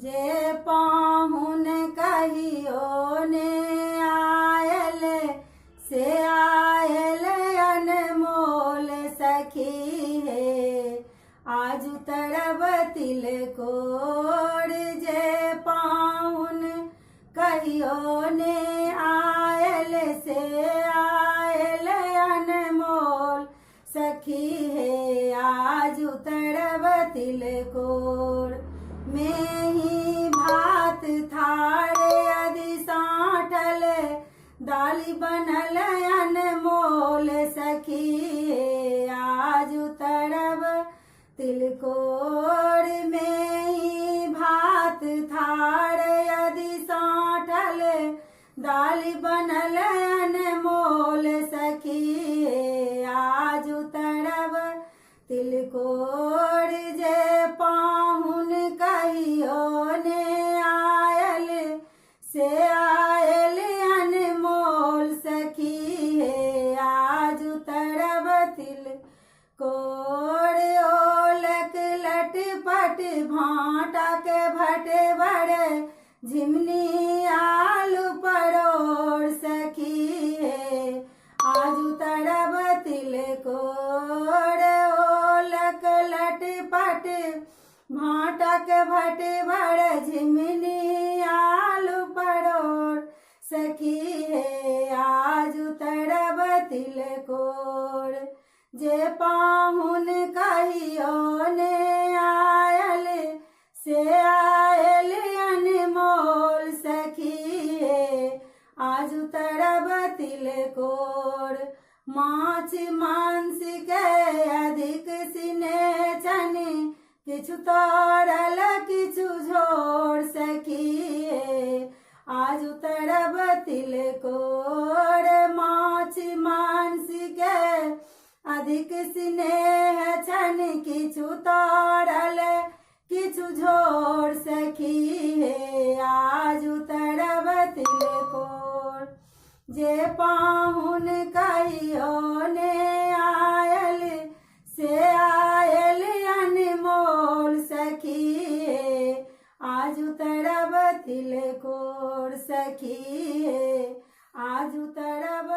जे पाहुन कहियो ने आयल से आयल अनमोल सखी है। आज तरब तिलकोर जे पाहुन कहियो ने आयल से आयल अनमोल सखी है। आज तरब तिलकोर में ही भात थाड़े अधि साठल दाली बनल अनमोल सखी है। आज तरब तिलकोर में ही भात थाड़े अधि साठल दाली बनल अनमोल सखी है। आज तरब तिलकोर जे पाहुन कहियो ने आयल से आयल अनमोल सखी है। आज तरब तिलकोर ओलक लटपट भाटा के भटे बड़े झिमनी आलू परोर सखी है। आज तरब तिलकोर ओलक लटपट भाटा के भटे बड़े झिमनी आलू परोर सखी है। आज तरब तिलकोर जे पाहुन कहियो ने आयल से आयल अनमोल सखी है। आज तरब तिलकोर माछ मांस के अधिक सिने छनि किछु तरल किछु झोर सखी है। आज तरब तिलकोर माछ मांस के अधिक स्नेह छन किछु तरल किछु झोर सखी है। आज तरब तिलकोर जे पाहुन कहियो ने आयल से आयल अनमोल सखी है। आज तरब तिलकोर सखी है। आज तरब